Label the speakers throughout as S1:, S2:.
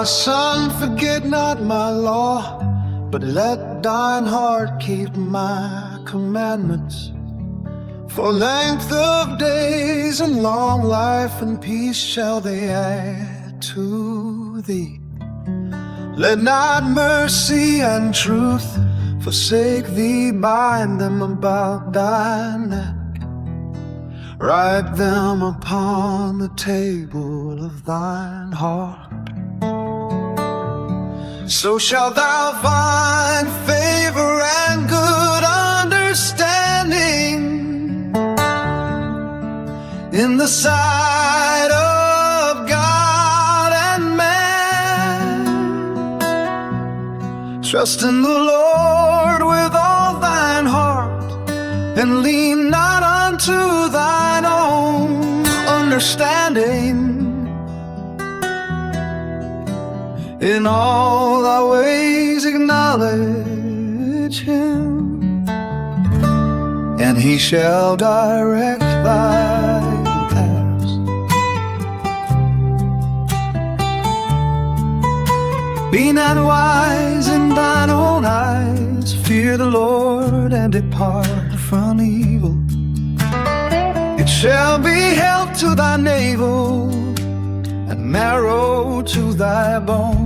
S1: son, forget not my law, but let thine heart keep my commandments. For length of days and long life and peace shall they add to thee. Let not mercy and truth forsake thee, bind them about thy neck. Write them upon the table of thine heart. So shalt thou find favor and good understanding in the sight of God and man. Trust in the Lord with all thine heart, and lean not unto thine own understanding. In all thy ways acknowledge him, and he shall direct thy paths. Be not wise in thine own eyes. Fear the Lord and depart from evil. It shall be health to thy navel and marrow to thy bones.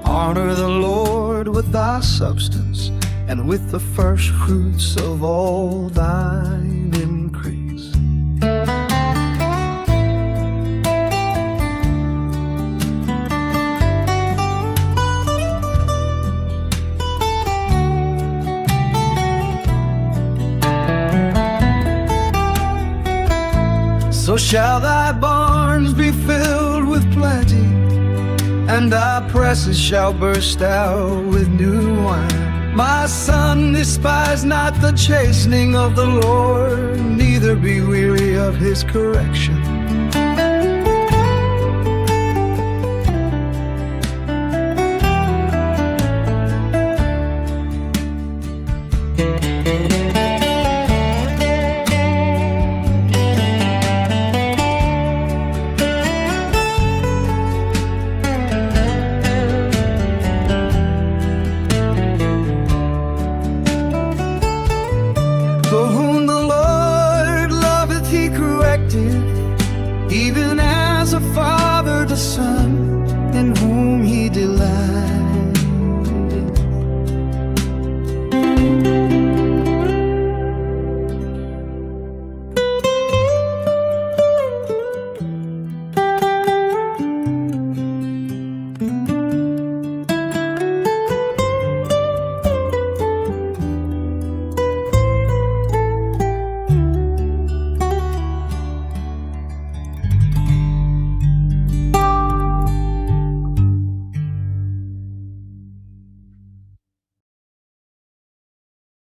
S1: Honor the Lord with thy substance, and with the first fruits of all thine increase. So shall thy barns be filled with plenty, and thy presses shall burst out with new wine. My son, despise not the chastening of the Lord, neither be weary of his correction. For whom the Lord loveth he correcteth, even as a father the son.